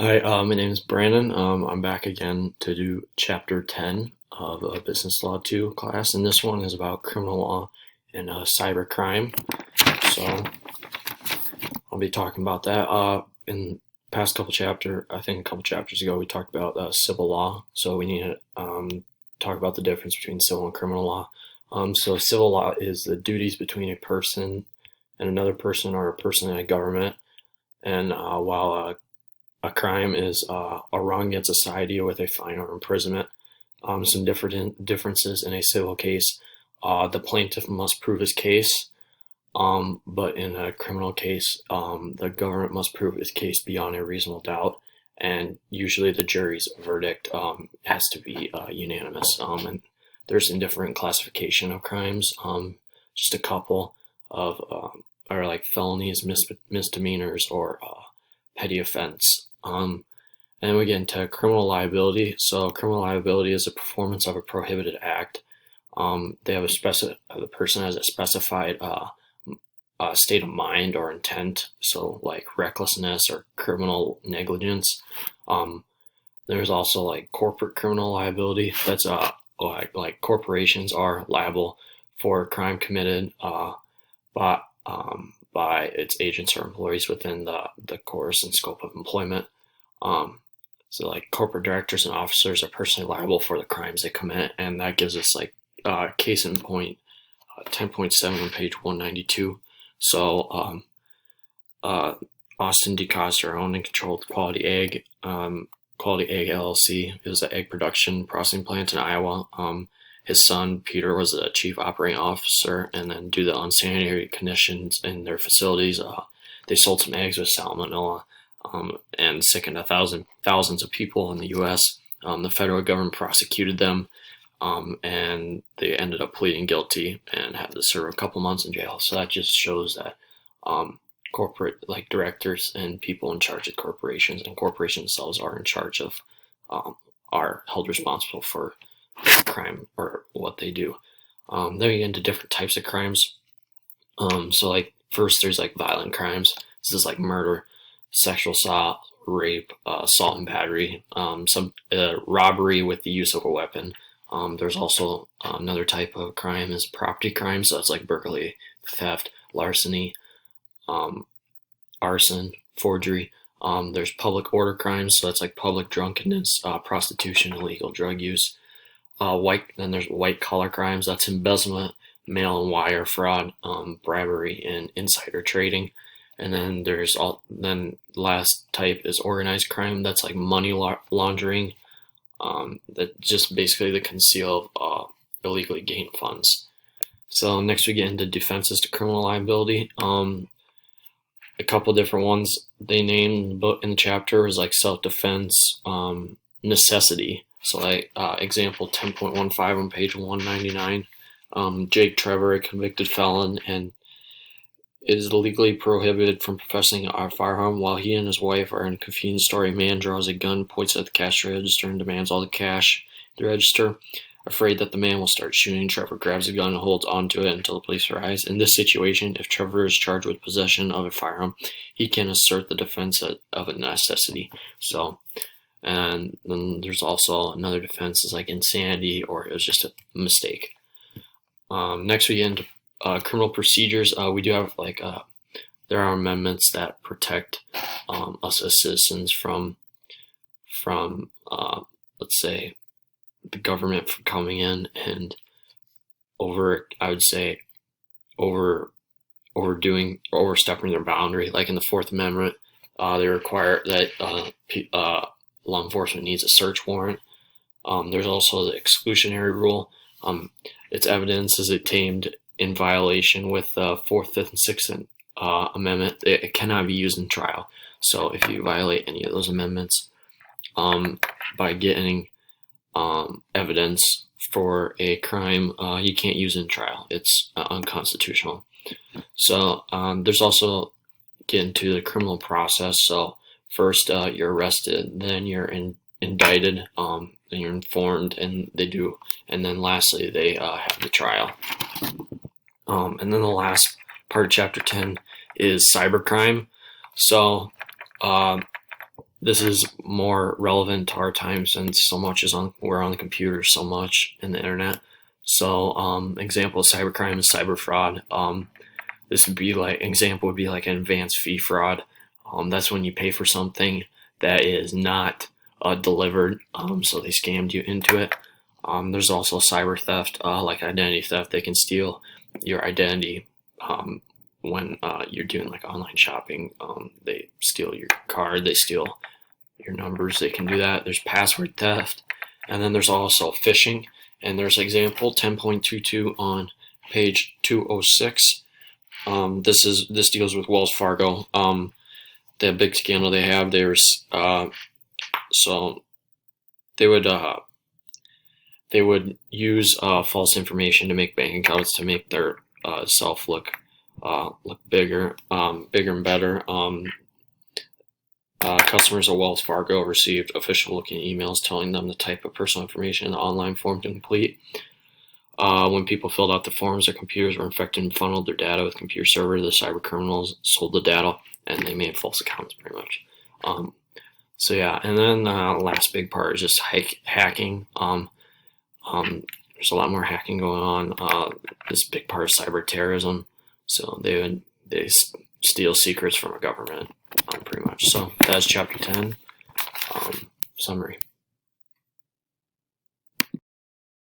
Hi, my name is Brandon. I'm back again to do chapter 10 of Business Law 2 class, and this one is about criminal law and cyber crime. So I'll be talking about that. In past couple chapter, I think a couple chapters ago, we talked about civil law. So we need to talk about the difference between civil and criminal law. So civil law is the duties between a person and another person, or a person and a government. And while a crime is a wrong against society with a fine or imprisonment. Some different differences in a civil case. The plaintiff must prove his case, but in a criminal case, the government must prove his case beyond a reasonable doubt, and usually the jury's verdict has to be unanimous. And there's a different classification of crimes. Just a couple of are like felonies, misdemeanors, or petty offense. And then we get into criminal liability. So criminal liability is the performance of a prohibited act. They have the person has a specified state of mind or intent. So like recklessness or criminal negligence. There's also like corporate criminal liability. That's like corporations are liable for crime committed by by its agents or employees within the course and scope of employment. So like corporate directors and officers are personally liable for the crimes they commit, and that gives us like case in point 10.7 on page 192. So Austin DeCoster owned and controlled Quality Egg. Quality Egg LLC. It was an egg production processing plant in Iowa. His son Peter was the chief operating officer, and then due to unsanitary conditions in their facilities, they sold some eggs with salmonella, and sickened thousands of people in the U.S. The federal government prosecuted them, and they ended up pleading guilty and had to serve a couple months in jail. So that just shows that corporate like directors and people in charge of corporations and corporations themselves are in charge of are held responsible for crime or what they do. Then we get into different types of crimes. So like first there's like violent crimes. This is like murder, sexual assault, rape, assault and battery, some robbery with the use of a weapon. There's also another type of crime is property crime. So that's like burglary, theft, larceny, arson, forgery. There's public order crimes. So that's like public drunkenness, prostitution, illegal drug use. Then there's white collar crimes. That's embezzlement, mail and wire fraud, bribery, and insider trading. And then then last type is organized crime. That's like money laundering. That just basically the conceal of illegally gained funds. So next we get into defenses to criminal liability. A couple different ones they named in the chapter is like self-defense, necessity. So like example 10.15 on page 199. Jake Trevor, a convicted felon, and is legally prohibited from possessing a firearm. While he and his wife are in a convenience store, a man draws a gun, points at the cash register, and demands all the cash at the register. Afraid that the man will start shooting, Trevor grabs a gun and holds onto it until the police arrive. In this situation, if Trevor is charged with possession of a firearm, he can assert the defense of a necessity. So, and then there's also another defense is like insanity, or it was just a mistake. Next we get into criminal procedures. We do have like there are amendments that protect us as citizens from let's say the government from coming in and overstepping their boundary. Like in the Fourth Amendment, they require that law enforcement needs a search warrant. There's also the exclusionary rule. Its evidence is obtained in violation with the Fourth, Fifth, and Sixth Amendment. It cannot be used in trial. So if you violate any of those amendments by getting evidence for a crime, you can't use it in trial. It's unconstitutional. So there's also getting to the criminal process. So first you're arrested, then you're indicted, then you're informed, and then lastly they have the trial. And then the last part of chapter 10 is cybercrime. So this is more relevant to our time since so much is we're on the computer so much in the internet. So example of cybercrime is cyber fraud. This would be like example would be like an advance fee fraud. That's when you pay for something that is not delivered, so they scammed you into it. There's also cyber theft, like identity theft. They can steal your identity when you're doing like online shopping. They steal your card, they steal your numbers, they can do that. There's password theft, and then there's also phishing. And there's example 10.22 on page 206. This deals with Wells Fargo. The big scandal they have, so they would use false information to make bank accounts to make their self look bigger and better. Customers of Wells Fargo received official-looking emails telling them the type of personal information in the online form to complete. When people filled out the forms, their computers were infected and funneled their data with computer server. The cyber criminals sold the data, and they made false accounts, pretty much. So yeah, and then the last big part is just hacking. There's a lot more hacking going on. This big part is cyber terrorism. So they steal secrets from a government, pretty much. So that's chapter 10 summary.